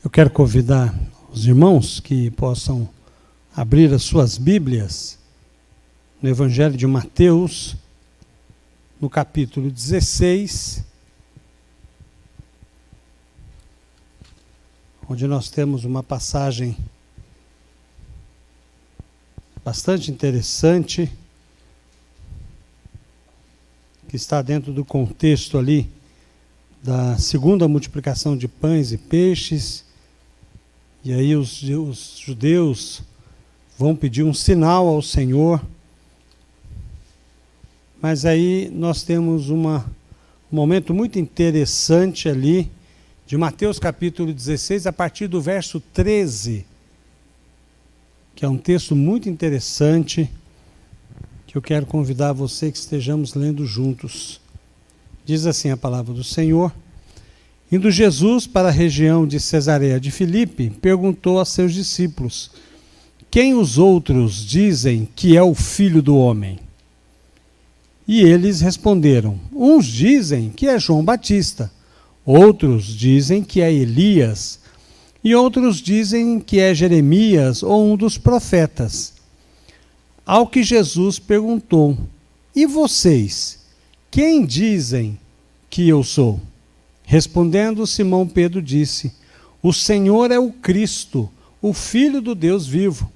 Eu quero convidar os irmãos que possam abrir as suas Bíblias no Evangelho de Mateus, no capítulo 16, onde nós temos uma passagem bastante interessante, que está dentro do contexto ali da segunda multiplicação de pães e peixes. E aí os judeus vão pedir um sinal ao Senhor. Mas aí nós temos um momento muito interessante ali, de Mateus capítulo 16, a partir do verso 13, que é um texto muito interessante, que eu quero convidar você que estejamos lendo juntos. Diz assim a palavra do Senhor: Indo Jesus para a região de Cesareia de Filipe, perguntou a seus discípulos: Quem os outros dizem que é o Filho do Homem? E eles responderam: Uns dizem que é João Batista, outros dizem que é Elias, e outros dizem que é Jeremias ou um dos profetas. Ao que Jesus perguntou: E vocês, quem dizem que eu sou? Respondendo, Simão Pedro disse: O Senhor é o Cristo, o Filho do Deus vivo.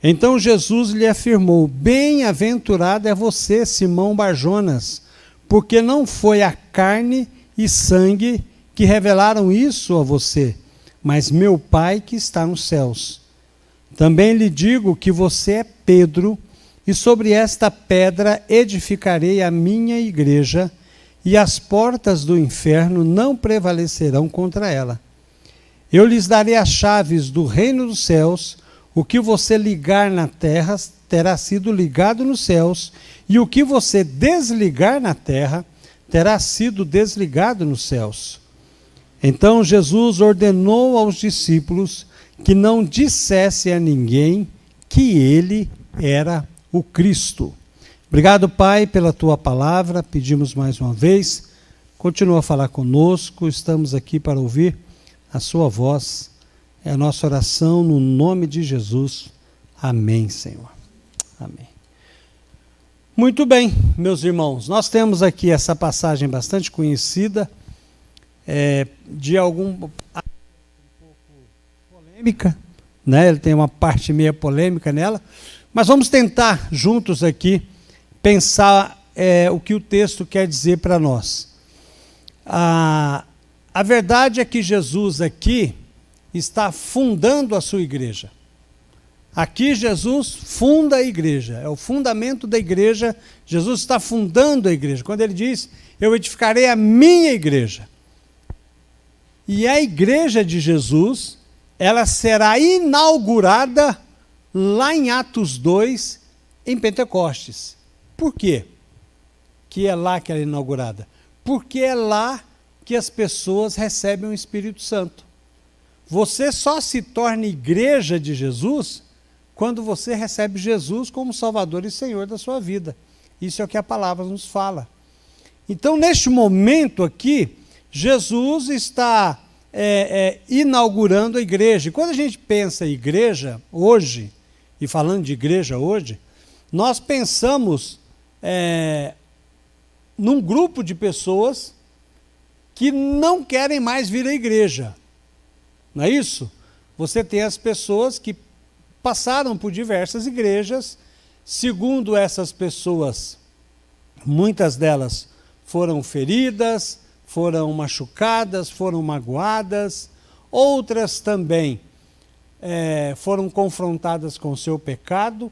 Então Jesus lhe afirmou: Bem-aventurado é você, Simão Barjonas, porque não foi a carne e sangue que revelaram isso a você, mas meu Pai que está nos céus. Também lhe digo que você é Pedro, e sobre esta pedra edificarei a minha igreja, e as portas do inferno não prevalecerão contra ela. Eu lhes darei as chaves do reino dos céus. O que você ligar na terra terá sido ligado nos céus, e o que você desligar na terra terá sido desligado nos céus. Então Jesus ordenou aos discípulos que não dissesse a ninguém que ele era o Cristo. Obrigado, Pai, pela tua palavra. Pedimos mais uma vez, continua a falar conosco, estamos aqui para ouvir a sua voz. É a nossa oração no nome de Jesus. Amém, Senhor. Amém. Muito bem, meus irmãos, nós temos aqui essa passagem bastante conhecida, de um pouco polêmica, né? Ele tem uma parte meio polêmica nela, mas vamos tentar juntos aqui pensar o que o texto quer dizer para nós. A verdade é que Jesus aqui está fundando a sua igreja. Aqui Jesus funda a igreja, é o fundamento da igreja. Jesus está fundando a igreja. Quando ele diz: eu edificarei a minha igreja. E a igreja de Jesus, ela será inaugurada lá em Atos 2, em Pentecostes. Por quê que é lá que ela é inaugurada? Porque é lá que as pessoas recebem o Espírito Santo. Você só se torna igreja de Jesus quando você recebe Jesus como Salvador e Senhor da sua vida. Isso é o que a palavra nos fala. Então, neste momento aqui, Jesus está inaugurando a igreja. E quando a gente pensa em igreja hoje, e falando de igreja hoje, nós pensamos num grupo de pessoas que não querem mais vir à igreja. Não é isso? Você tem as pessoas que passaram por diversas igrejas. Segundo essas pessoas, muitas delas foram feridas, foram machucadas, foram magoadas. Outras também foram confrontadas com o seu pecado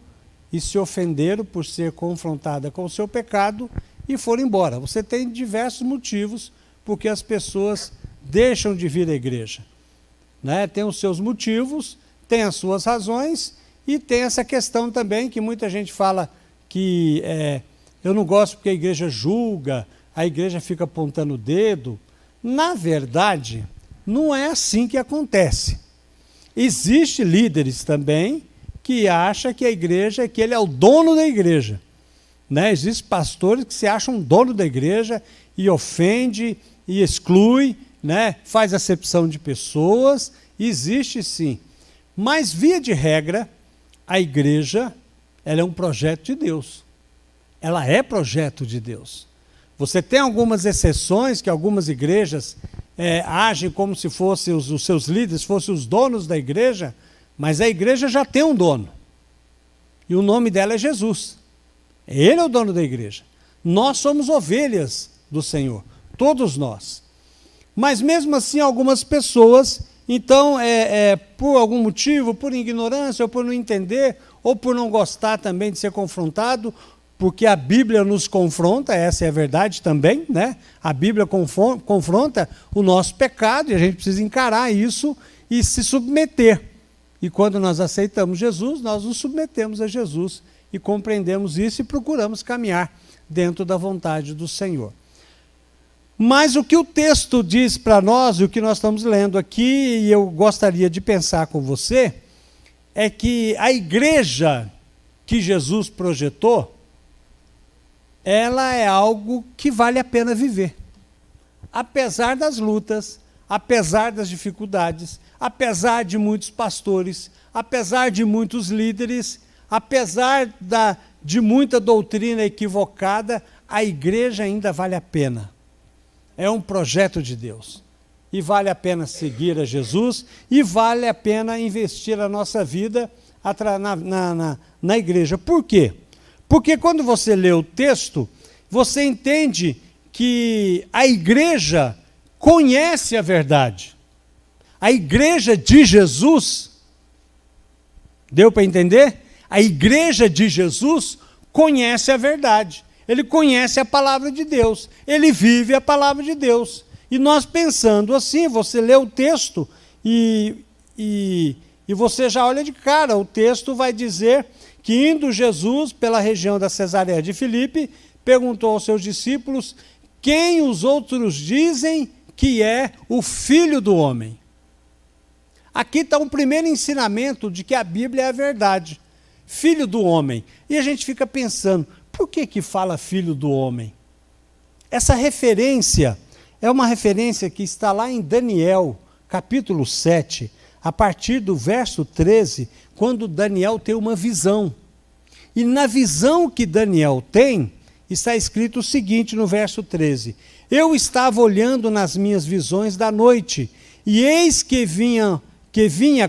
e se ofenderam por ser confrontada com o seu pecado e foram embora. Você tem diversos motivos porque as pessoas deixam de vir à igreja. Né? Tem os seus motivos, tem as suas razões, e tem essa questão também que muita gente fala que eu não gosto porque a igreja julga, a igreja fica apontando o dedo. Na verdade, não é assim que acontece. Existem líderes também que acham que a igreja, que ele é o dono da igreja. Né? Existem pastores que se acham dono da igreja e ofende e exclui né, faz acepção de pessoas, existe sim. Mas, via de regra, a igreja, ela é um projeto de Deus. Ela é projeto de Deus. Você tem algumas exceções que algumas igrejas agem como se fossem os seus líderes, fossem os donos da igreja, mas a igreja já tem um dono. E o nome dela é Jesus. Ele é o dono da igreja. Nós somos ovelhas do Senhor, todos nós. Mas mesmo assim, algumas pessoas, então, por algum motivo, por ignorância, ou por não entender, ou por não gostar também de ser confrontado, porque a Bíblia nos confronta, essa é a verdade também, né? A Bíblia confronta o nosso pecado, e a gente precisa encarar isso e se submeter. E quando nós aceitamos Jesus, nós nos submetemos a Jesus e compreendemos isso e procuramos caminhar dentro da vontade do Senhor. Mas o que o texto diz para nós, e o que nós estamos lendo aqui, e eu gostaria de pensar com você, é que a igreja que Jesus projetou, ela é algo que vale a pena viver. Apesar das lutas, apesar das dificuldades, apesar de muitos pastores, apesar de muitos líderes, apesar de muita doutrina equivocada, a igreja ainda vale a pena. É um projeto de Deus. E vale a pena seguir a Jesus e vale a pena investir a nossa vida na igreja. Por quê? Porque quando você lê o texto, você entende que a igreja conhece a verdade. A igreja de Jesus, deu para entender? A igreja de Jesus conhece a verdade. Ele conhece a palavra de Deus. Ele vive a palavra de Deus. E nós pensando assim, você lê o texto e você já olha de cara. O texto vai dizer que indo Jesus pela região da Cesareia de Filipe, perguntou aos seus discípulos quem os outros dizem que é o Filho do Homem. Aqui está um primeiro ensinamento de que a Bíblia é a verdade. Filho do homem. E a gente fica pensando, por que fala filho do homem? Essa referência é uma referência que está lá em Daniel, capítulo 7, a partir do verso 13, quando Daniel tem uma visão. E na visão que Daniel tem, está escrito o seguinte no verso 13: eu estava olhando nas minhas visões da noite, e eis que vinha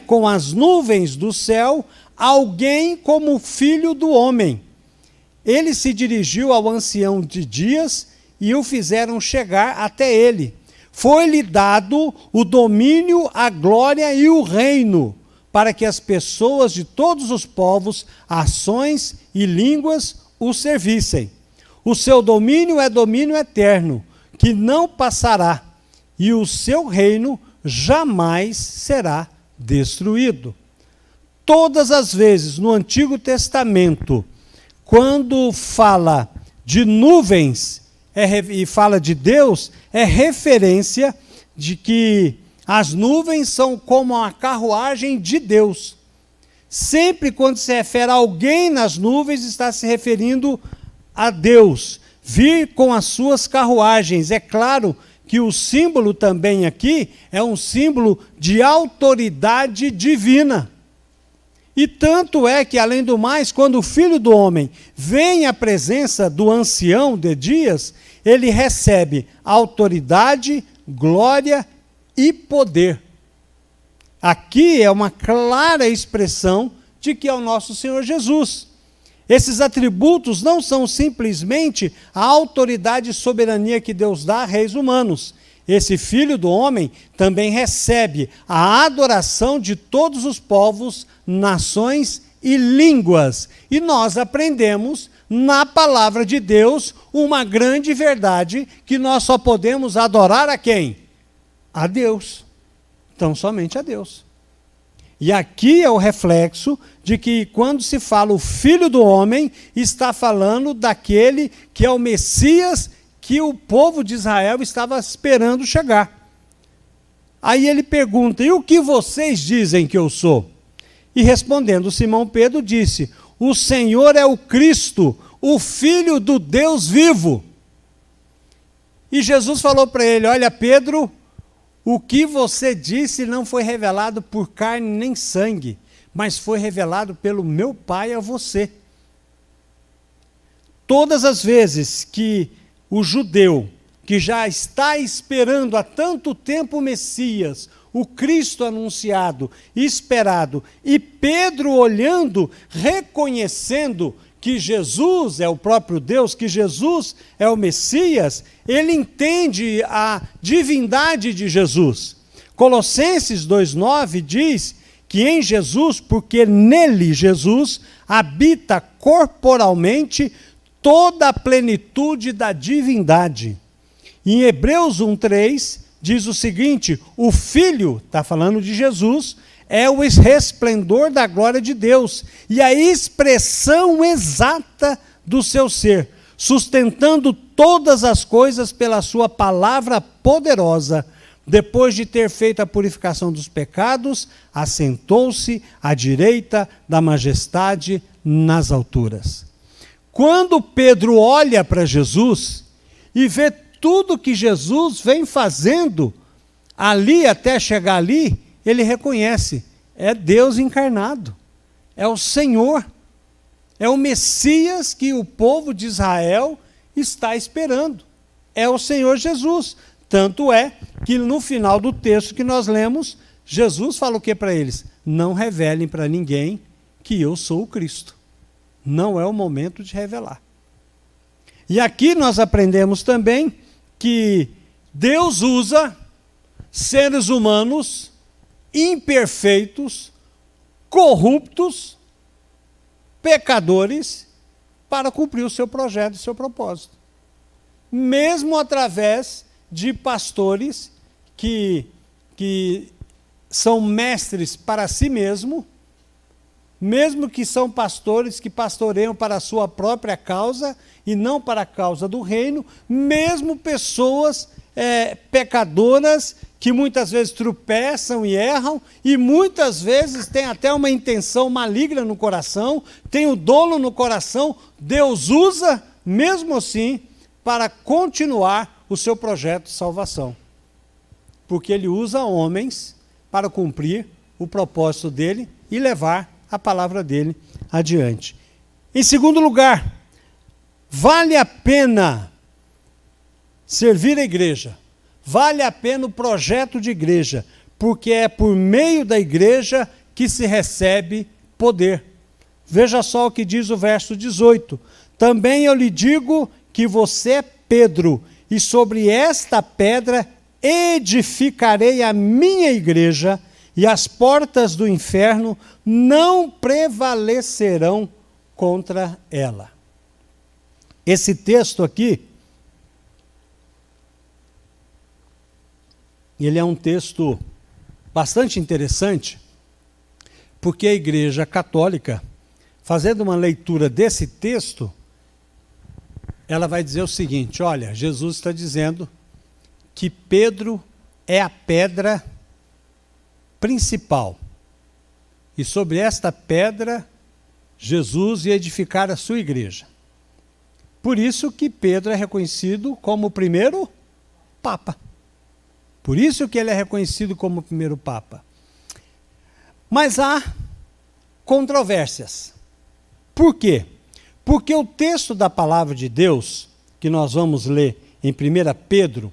com as nuvens do céu alguém como filho do homem. Ele se dirigiu ao ancião de dias e o fizeram chegar até ele. Foi-lhe dado o domínio, a glória e o reino, para que as pessoas de todos os povos, ações e línguas o servissem. O seu domínio é domínio eterno, que não passará, e o seu reino jamais será destruído. Todas as vezes no Antigo Testamento, quando fala de nuvens e fala de Deus, é referência de que as nuvens são como a carruagem de Deus. Sempre quando se refere a alguém nas nuvens, está se referindo a Deus. Vir com as suas carruagens. É claro que o símbolo também aqui é um símbolo de autoridade divina. E tanto é que, além do mais, quando o Filho do Homem vem à presença do ancião de dias, ele recebe autoridade, glória e poder. Aqui é uma clara expressão de que é o nosso Senhor Jesus. Esses atributos não são simplesmente a autoridade e soberania que Deus dá a reis humanos. Esse Filho do Homem também recebe a adoração de todos os povos, nações e línguas. E nós aprendemos na palavra de Deus uma grande verdade, que nós só podemos adorar a quem? A Deus. Então, somente a Deus. E aqui é o reflexo de que quando se fala o Filho do Homem, está falando daquele que é o Messias que o povo de Israel estava esperando chegar. Aí ele pergunta, e o que vocês dizem que eu sou? E respondendo Simão Pedro disse, o Senhor é o Cristo, o Filho do Deus vivo. E Jesus falou para ele, olha Pedro, o que você disse não foi revelado por carne nem sangue, mas foi revelado pelo meu Pai a você. Todas as vezes que o judeu, que já está esperando há tanto tempo o Messias, o Cristo anunciado, esperado, e Pedro olhando, reconhecendo que Jesus é o próprio Deus, que Jesus é o Messias, ele entende a divindade de Jesus. Colossenses 2,9 diz que em Jesus, porque nele, Jesus, habita corporalmente toda a plenitude da divindade. Em Hebreus 1,3 diz o seguinte: o Filho, está falando de Jesus, é o resplendor da glória de Deus e a expressão exata do seu ser, sustentando todas as coisas pela sua palavra poderosa. Depois de ter feito a purificação dos pecados, assentou-se à direita da majestade nas alturas. Quando Pedro olha para Jesus e vê tudo que Jesus vem fazendo ali até chegar ali, ele reconhece, é Deus encarnado, é o Senhor, é o Messias que o povo de Israel está esperando, é o Senhor Jesus. Tanto é que no final do texto que nós lemos, Jesus fala o que para eles? Não revelem para ninguém que eu sou o Cristo. Não é o momento de revelar. E aqui nós aprendemos também que Deus usa seres humanos imperfeitos, corruptos, pecadores, para cumprir o seu projeto e o seu propósito. Mesmo através de pastores que são mestres para si mesmo que são pastores que pastoreiam para a sua própria causa e não para a causa do reino, mesmo pessoas pecadoras que muitas vezes tropeçam e erram e muitas vezes têm até uma intenção maligna no coração, tem o dolo no coração, Deus usa mesmo assim para continuar o seu projeto de salvação. Porque ele usa homens para cumprir o propósito dele e levar a palavra dele adiante. Em segundo lugar, vale a pena servir a igreja, vale a pena o projeto de igreja, porque é por meio da igreja que se recebe poder. Veja só o que diz o verso 18. Também eu lhe digo que você é Pedro, e sobre esta pedra edificarei a minha igreja, e as portas do inferno não prevalecerão contra ela. Esse texto aqui, ele é um texto bastante interessante, porque a Igreja Católica, fazendo uma leitura desse texto, ela vai dizer o seguinte: olha, Jesus está dizendo que Pedro é a pedra principal. E sobre esta pedra, Jesus ia edificar a sua igreja. Por isso que Pedro é reconhecido como o primeiro Papa. Por isso que ele é reconhecido como o primeiro Papa. Mas há controvérsias. Por quê? Porque o texto da palavra de Deus, que nós vamos ler em 1 Pedro,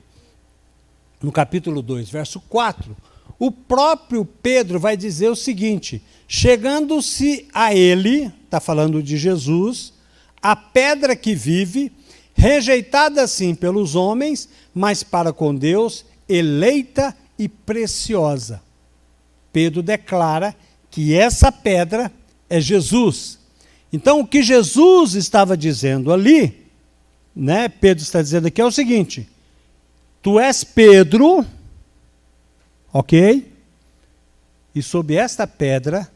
no capítulo 2, verso 4, o próprio Pedro vai dizer o seguinte: chegando-se a ele, está falando de Jesus, a pedra que vive, rejeitada sim pelos homens, mas para com Deus, eleita e preciosa. Pedro declara que essa pedra é Jesus. Então, o que Jesus estava dizendo ali, né, Pedro está dizendo aqui é o seguinte: tu és Pedro, ok? E sob esta pedra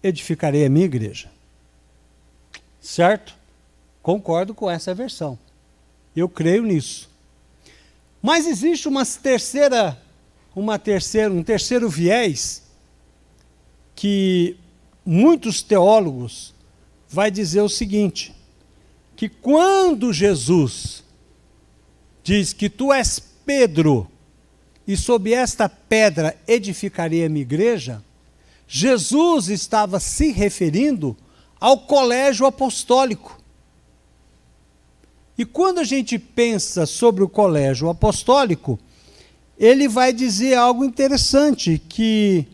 edificarei a minha igreja. Certo? Concordo com essa versão. Eu creio nisso. Mas existe um terceiro viés que muitos teólogos vai dizer o seguinte: que quando Jesus diz que tu és Pedro, e sobre esta pedra edificarei a minha igreja, Jesus estava se referindo ao colégio apostólico. E quando a gente pensa sobre o colégio apostólico, ele vai dizer algo interessante, que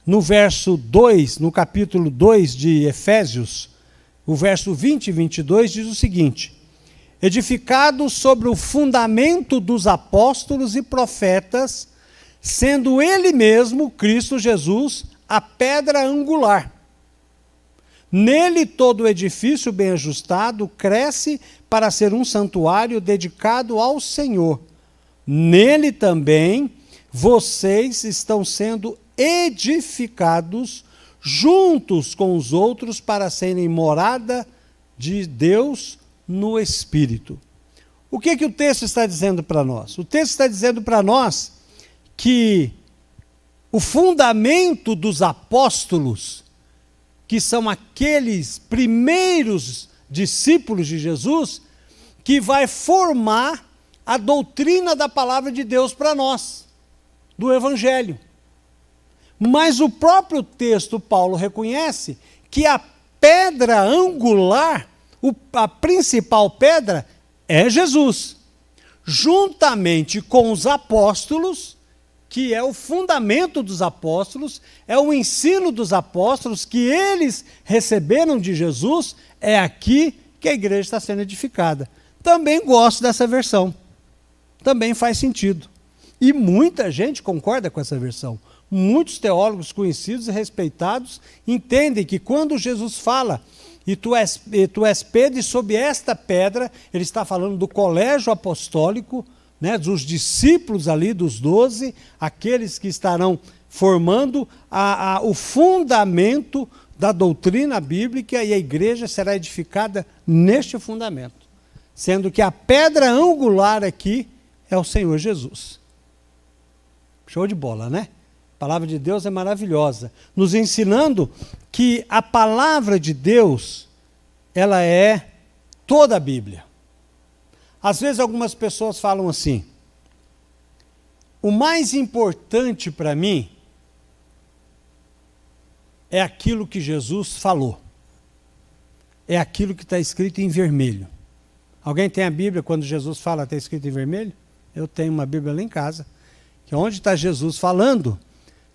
no verso 2, no capítulo 2 de Efésios, o verso 20 e 22 diz o seguinte: edificado sobre o fundamento dos apóstolos e profetas, sendo ele mesmo, Cristo Jesus, a pedra angular. Nele todo o edifício bem ajustado cresce para ser um santuário dedicado ao Senhor. Nele também vocês estão sendo edificados juntos com os outros para serem morada de Deus no Espírito. O que o texto está dizendo para nós? O texto está dizendo para nós que o fundamento dos apóstolos, que são aqueles primeiros discípulos de Jesus, que vai formar a doutrina da palavra de Deus para nós, do Evangelho. Mas o próprio texto, Paulo reconhece que a pedra angular, a principal pedra, é Jesus. Juntamente com os apóstolos, que é o fundamento dos apóstolos, é o ensino dos apóstolos que eles receberam de Jesus, é aqui que a igreja está sendo edificada. Também gosto dessa versão. Também faz sentido. E muita gente concorda com essa versão. Muitos teólogos conhecidos e respeitados entendem que quando Jesus fala, e tu és Pedro, e sob esta pedra, ele está falando do colégio apostólico, né, dos discípulos ali, dos 12, aqueles que estarão formando o fundamento da doutrina bíblica, e a igreja será edificada neste fundamento, sendo que a pedra angular aqui é o Senhor Jesus. Show de bola, né? A palavra de Deus é maravilhosa, nos ensinando que a palavra de Deus, ela é toda a Bíblia. Às vezes algumas pessoas falam assim: o mais importante para mim é aquilo que Jesus falou. É aquilo que está escrito em vermelho. Alguém tem a Bíblia, quando Jesus fala, está escrito em vermelho? Eu tenho uma Bíblia lá em casa, que onde está Jesus falando,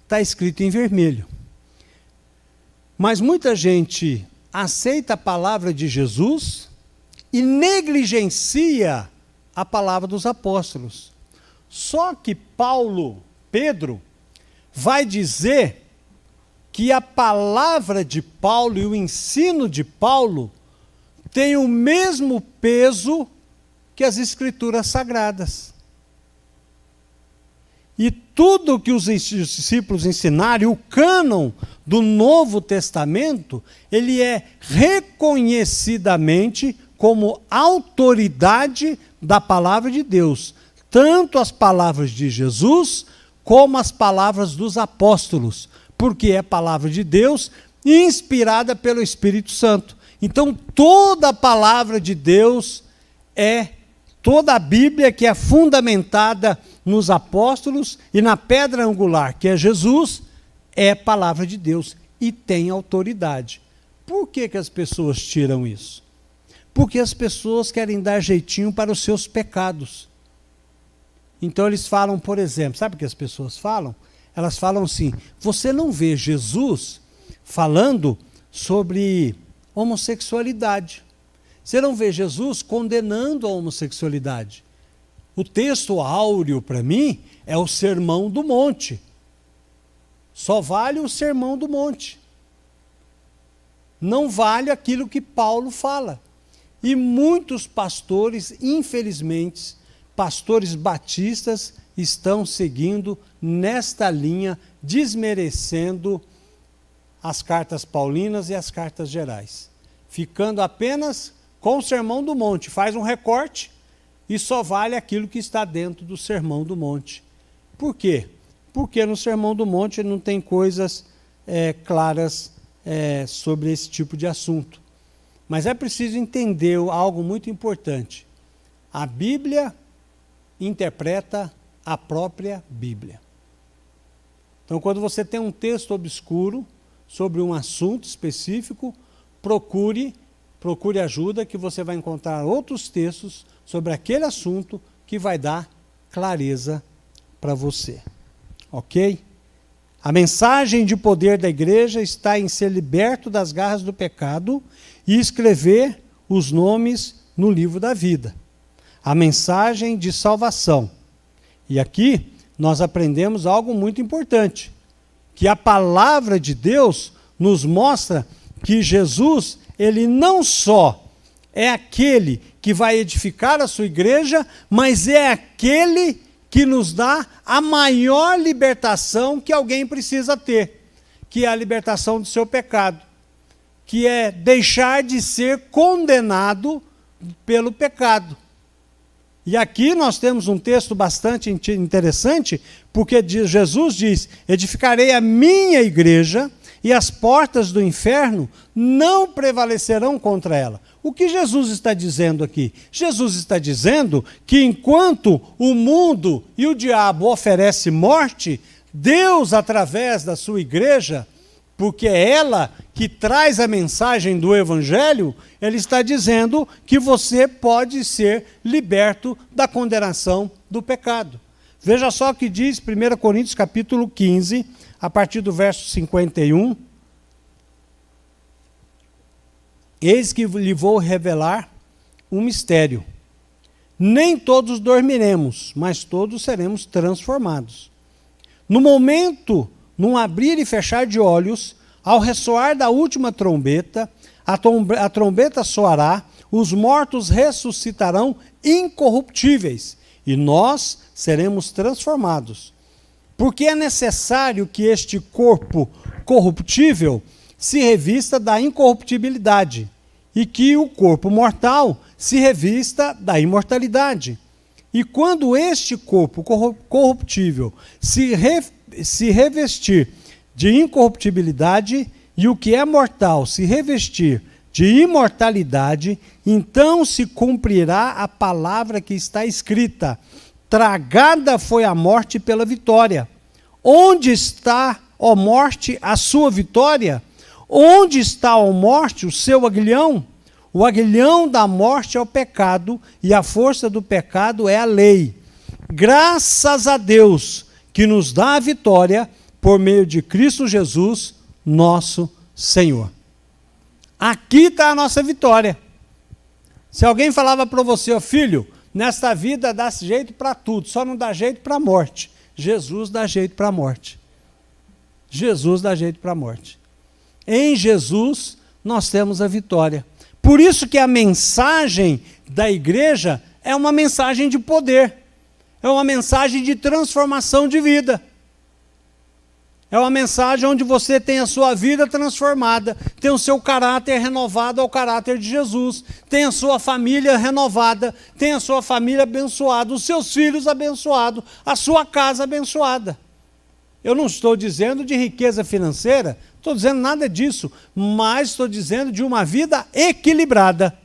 está escrito em vermelho. Mas muita gente aceita a palavra de Jesus e negligencia a palavra dos apóstolos. Só que Pedro, vai dizer que a palavra de Paulo e o ensino de Paulo tem o mesmo peso que as Escrituras Sagradas. E tudo que os discípulos ensinaram, o cânon do Novo Testamento, ele é reconhecidamente como autoridade da palavra de Deus. Tanto as palavras de Jesus, como as palavras dos apóstolos. Porque é palavra de Deus, inspirada pelo Espírito Santo. Então, toda a palavra de Deus toda a Bíblia que é fundamentada nos apóstolos e na pedra angular, que é Jesus, é palavra de Deus e tem autoridade. Por que as pessoas tiram isso? Porque as pessoas querem dar jeitinho para os seus pecados. Então eles falam, por exemplo, sabe o que as pessoas falam? Elas falam assim: você não vê Jesus falando sobre homossexualidade. Você não vê Jesus condenando a homossexualidade. O texto áureo, para mim, é o Sermão do Monte. Só vale o Sermão do Monte. Não vale aquilo que Paulo fala. E muitos pastores, infelizmente, pastores batistas, estão seguindo nesta linha, desmerecendo as cartas paulinas e as cartas gerais. Ficando apenas com o Sermão do Monte. Faz um recorte e só vale aquilo que está dentro do Sermão do Monte. Por quê? Porque no Sermão do Monte não tem coisas claras sobre esse tipo de assunto. Mas é preciso entender algo muito importante. A Bíblia interpreta a própria Bíblia. Então, quando você tem um texto obscuro sobre um assunto específico, procure ajuda, que você vai encontrar outros textos sobre aquele assunto que vai dar clareza para você. Ok? A mensagem de poder da igreja está em ser liberto das garras do pecado e escrever os nomes no livro da vida. A mensagem de salvação. E aqui nós aprendemos algo muito importante, que a palavra de Deus nos mostra que Jesus, ele não só é aquele que vai edificar a sua igreja, mas é aquele que nos dá a maior libertação que alguém precisa ter, que é a libertação do seu pecado, que é deixar de ser condenado pelo pecado. E aqui nós temos um texto bastante interessante, porque Jesus diz: edificarei a minha igreja e as portas do inferno não prevalecerão contra ela. O que Jesus está dizendo aqui? Jesus está dizendo que enquanto o mundo e o diabo oferecem morte, Deus, através da sua igreja, porque é ela que traz a mensagem do Evangelho, ele está dizendo que você pode ser liberto da condenação do pecado. Veja só o que diz 1 Coríntios capítulo 15, a partir do verso 51. Eis que lhe vou revelar um mistério. Nem todos dormiremos, mas todos seremos transformados. No momento, num abrir e fechar de olhos, ao ressoar da última trombeta, a trombeta soará, os mortos ressuscitarão incorruptíveis, e nós seremos transformados. Porque é necessário que este corpo corruptível se revista da incorruptibilidade, e que o corpo mortal se revista da imortalidade. E quando este corpo corruptível se revestir de incorruptibilidade, e o que é mortal se revestir de imortalidade, então se cumprirá a palavra que está escrita: tragada foi a morte pela vitória. Onde está, ó morte, a sua vitória? Onde está, ó morte, o seu aguilhão? O aguilhão da morte é o pecado, e a força do pecado é a lei. Graças a Deus que nos dá a vitória por meio de Cristo Jesus, nosso Senhor. Aqui está a nossa vitória. Se alguém falava para você: ó filho, nesta vida dá jeito para tudo, só não dá jeito para a morte. Jesus dá jeito para a morte. Jesus dá jeito para a morte. Em Jesus nós temos a vitória. Por isso que a mensagem da igreja é uma mensagem de poder. É uma mensagem de transformação de vida. É uma mensagem onde você tem a sua vida transformada, tem o seu caráter renovado ao caráter de Jesus, tem a sua família renovada, tem a sua família abençoada, os seus filhos abençoados, a sua casa abençoada. Eu não estou dizendo de riqueza financeira, estou dizendo nada disso, mas estou dizendo de uma vida equilibrada.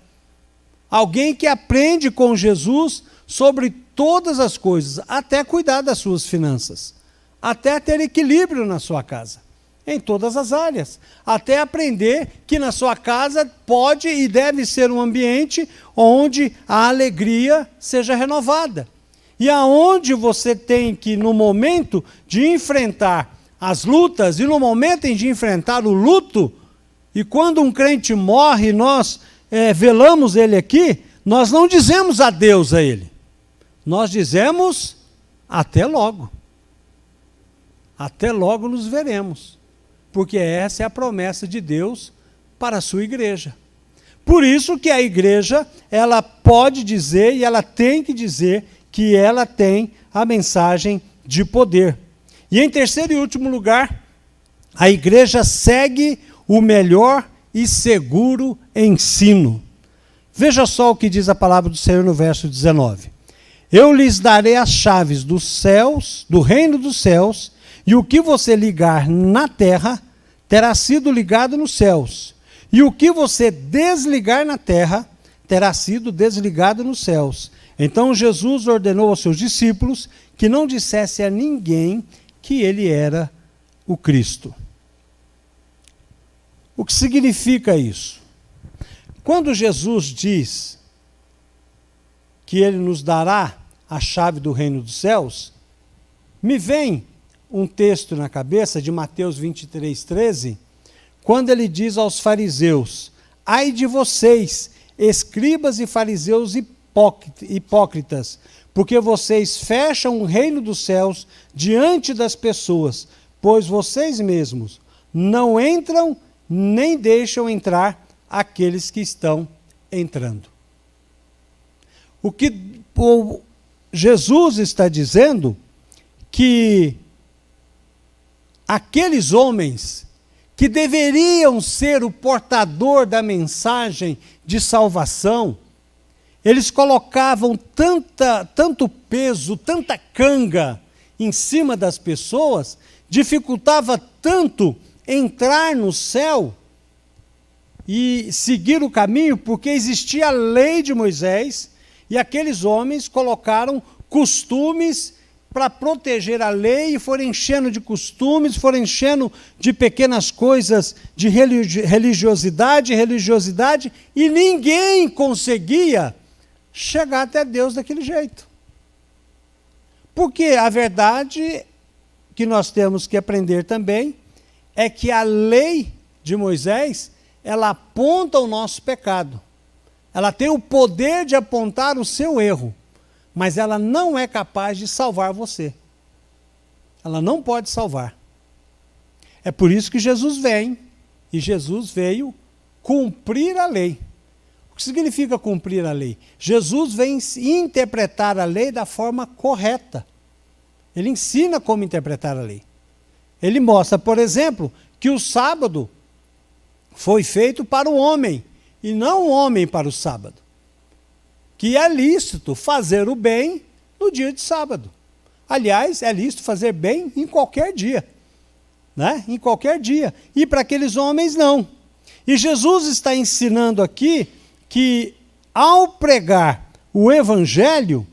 Alguém que aprende com Jesus sobre todas as coisas, até cuidar das suas finanças. Até ter equilíbrio na sua casa, em todas as áreas. Até aprender que na sua casa pode e deve ser um ambiente onde a alegria seja renovada. E aonde você tem que, no momento de enfrentar as lutas e no momento de enfrentar o luto, e quando um crente morre, nós velamos ele aqui, nós não dizemos adeus a ele. Nós dizemos até logo. Até logo nos veremos, porque essa é a promessa de Deus para a sua igreja. Por isso que a igreja, ela pode dizer e ela tem que dizer que ela tem a mensagem de poder. E em terceiro e último lugar, a igreja segue o melhor e seguro ensino. Veja só o que diz a palavra do Senhor no verso 19. Eu lhes darei as chaves dos céus, do reino dos céus, e o que você ligar na terra, terá sido ligado nos céus. E o que você desligar na terra, terá sido desligado nos céus. Então Jesus ordenou aos seus discípulos que não dissesse a ninguém que ele era o Cristo. O que significa isso? Quando Jesus diz que ele nos dará a chave do reino dos céus, me vem um texto na cabeça de Mateus 23:13, quando ele diz aos fariseus: ai de vocês, escribas e fariseus hipócritas, porque vocês fecham o reino dos céus diante das pessoas, pois vocês mesmos não entram nem deixam entrar aqueles que estão entrando. O que Jesus está dizendo que aqueles homens que deveriam ser o portador da mensagem de salvação, eles colocavam tanto peso, tanta canga em cima das pessoas, dificultava tanto entrar no céu e seguir o caminho, porque existia a lei de Moisés, e aqueles homens colocaram costumes para proteger a lei, e foram enchendo de costumes, foram enchendo de pequenas coisas de religiosidade, e ninguém conseguia chegar até Deus daquele jeito. Porque a verdade que nós temos que aprender também é que a lei de Moisés, ela aponta o nosso pecado. Ela tem o poder de apontar o seu erro, mas ela não é capaz de salvar você. Ela não pode salvar. É por isso que Jesus vem, e Jesus veio cumprir a lei. O que significa cumprir a lei? Jesus vem interpretar a lei da forma correta. Ele ensina como interpretar a lei. Ele mostra, por exemplo, que o sábado foi feito para o homem, e não o homem para o sábado. Que é lícito fazer o bem no dia de sábado. Aliás, é lícito fazer bem em qualquer dia. Né? Em qualquer dia. E para aqueles homens, não. E Jesus está ensinando aqui que, ao pregar o Evangelho,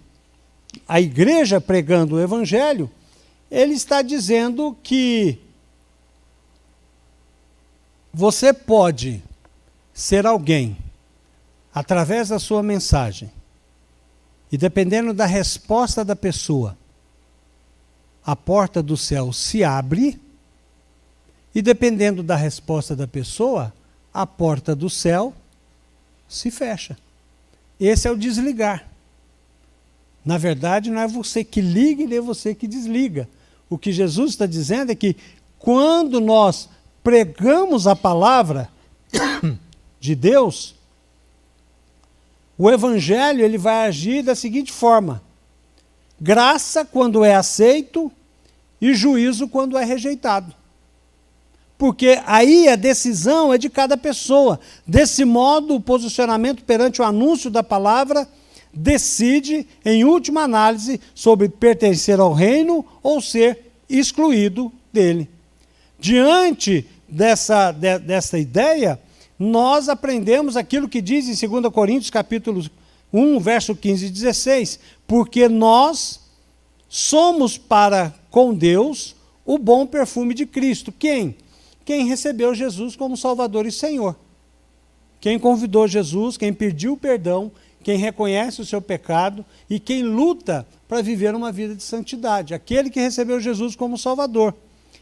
a igreja pregando o Evangelho, ele está dizendo que você pode ser alguém, através da sua mensagem, e dependendo da resposta da pessoa, a porta do céu se abre, e dependendo da resposta da pessoa, a porta do céu se fecha. Esse é o desligar. Na verdade, não é você que liga, nem é você que desliga. O que Jesus está dizendo é que quando nós pregamos a palavra de Deus, o Evangelho ele vai agir da seguinte forma: graça quando é aceito e juízo quando é rejeitado. Porque aí a decisão é de cada pessoa. Desse modo, o posicionamento perante o anúncio da palavra decide, em última análise, sobre pertencer ao reino ou ser excluído dele. Diante dessa ideia, nós aprendemos aquilo que diz em 2 Coríntios, capítulo 1, verso 15 e 16, porque nós somos para com Deus o bom perfume de Cristo. Quem? Quem recebeu Jesus como Salvador e Senhor. Quem convidou Jesus, quem pediu perdão, quem reconhece o seu pecado e quem luta para viver uma vida de santidade. Aquele que recebeu Jesus como Salvador.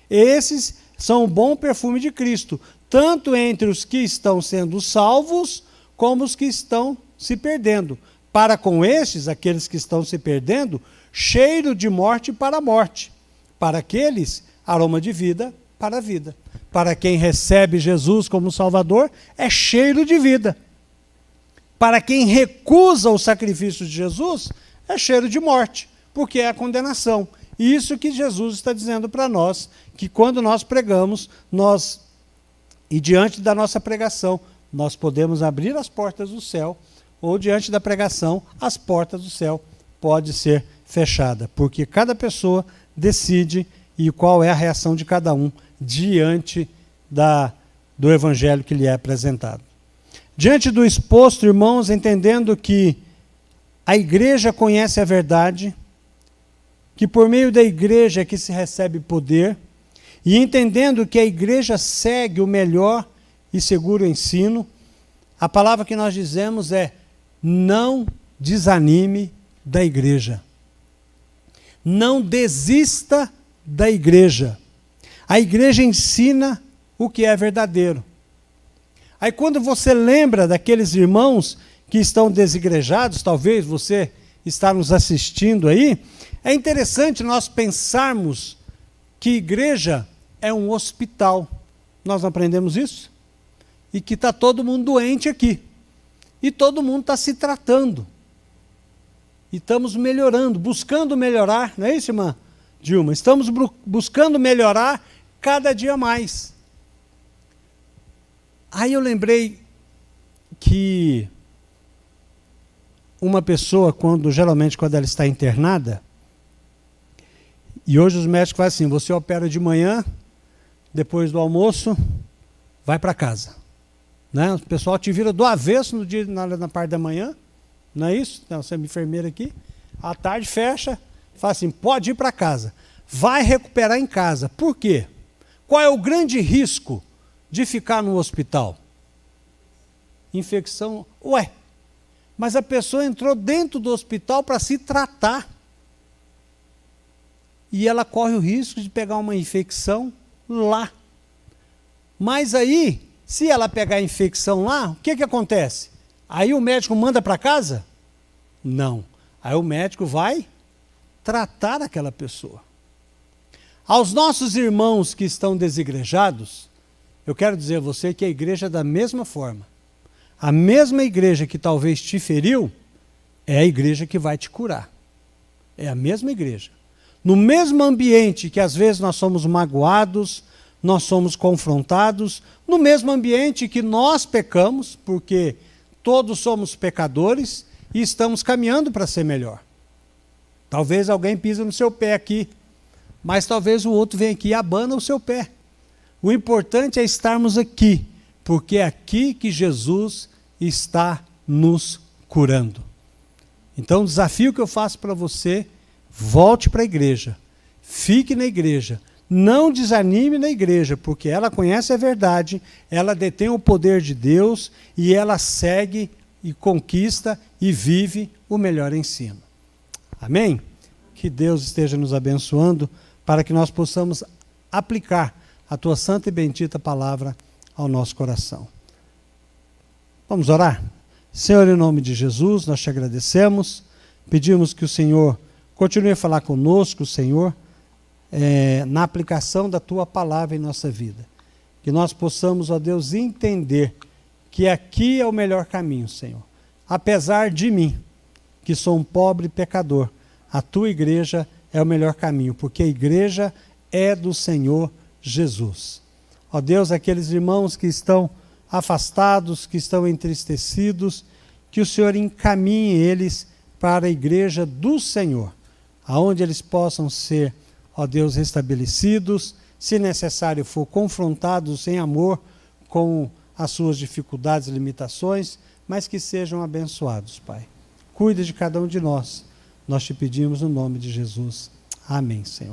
Esses são o bom perfume de Cristo, tanto entre os que estão sendo salvos, como os que estão se perdendo. Para com estes, aqueles que estão se perdendo, cheiro de morte para a morte. Para aqueles, aroma de vida para a vida. Para quem recebe Jesus como Salvador, é cheiro de vida. Para quem recusa o sacrifício de Jesus, é cheiro de morte, porque é a condenação. Isso que Jesus está dizendo para nós, que quando nós pregamos, e diante da nossa pregação, nós podemos abrir as portas do céu, ou diante da pregação, as portas do céu podem ser fechadas, porque cada pessoa decide e qual é a reação de cada um diante do evangelho que lhe é apresentado. Diante do exposto, irmãos, entendendo que a igreja conhece a verdade, que por meio da igreja é que se recebe poder, e entendendo que a igreja segue o melhor e seguro ensino, a palavra que nós dizemos é: não desanime da igreja. Não desista da igreja. A igreja ensina o que é verdadeiro. Aí quando você lembra daqueles irmãos que estão desigrejados, talvez você está nos assistindo aí, é interessante nós pensarmos que igreja é um hospital. Nós aprendemos isso? E que está todo mundo doente aqui. E todo mundo está se tratando. E estamos melhorando, buscando melhorar, não é isso, irmã Dilma? Estamos buscando melhorar cada dia mais. Aí eu lembrei que uma pessoa, geralmente quando ela está internada, e hoje os médicos fazem assim: você opera de manhã, depois do almoço, vai para casa. Né? O pessoal te vira do avesso na parte da manhã, não é isso? Então, você é enfermeira aqui, à tarde fecha, fala assim: pode ir para casa. Vai recuperar em casa. Por quê? Qual é o grande risco de ficar no hospital? Infecção. Ué, mas a pessoa entrou dentro do hospital para se tratar. E ela corre o risco de pegar uma infecção lá. Mas aí, se ela pegar a infecção lá, o que acontece? Aí o médico manda para casa? Não. Aí o médico vai tratar aquela pessoa. Aos nossos irmãos que estão desigrejados, eu quero dizer a você que a igreja é da mesma forma. A mesma igreja que talvez te feriu, é a igreja que vai te curar. É a mesma igreja. No mesmo ambiente que às vezes nós somos magoados, nós somos confrontados, no mesmo ambiente que nós pecamos, porque todos somos pecadores e estamos caminhando para ser melhor. Talvez alguém pisa no seu pé aqui, mas talvez o outro venha aqui e abana o seu pé. O importante é estarmos aqui, porque é aqui que Jesus está nos curando. Então o desafio que eu faço para você: volte para a igreja, fique na igreja, não desanime na igreja, porque ela conhece a verdade, ela detém o poder de Deus e ela segue e conquista e vive o melhor ensino. Amém? Que Deus esteja nos abençoando para que nós possamos aplicar a tua santa e bendita palavra ao nosso coração. Vamos orar? Senhor, em nome de Jesus, nós te agradecemos, pedimos que o Senhor continue a falar conosco, Senhor, na aplicação da tua palavra em nossa vida. Que nós possamos, ó Deus, entender que aqui é o melhor caminho, Senhor. Apesar de mim, que sou um pobre pecador, a tua igreja é o melhor caminho, porque a igreja é do Senhor Jesus. Ó Deus, aqueles irmãos que estão afastados, que estão entristecidos, que o Senhor encaminhe eles para a igreja do Senhor, aonde eles possam ser, ó Deus, restabelecidos, se necessário for, confrontados em amor com as suas dificuldades e limitações, mas que sejam abençoados, Pai. Cuida de cada um de nós. Nós te pedimos no nome de Jesus. Amém, Senhor.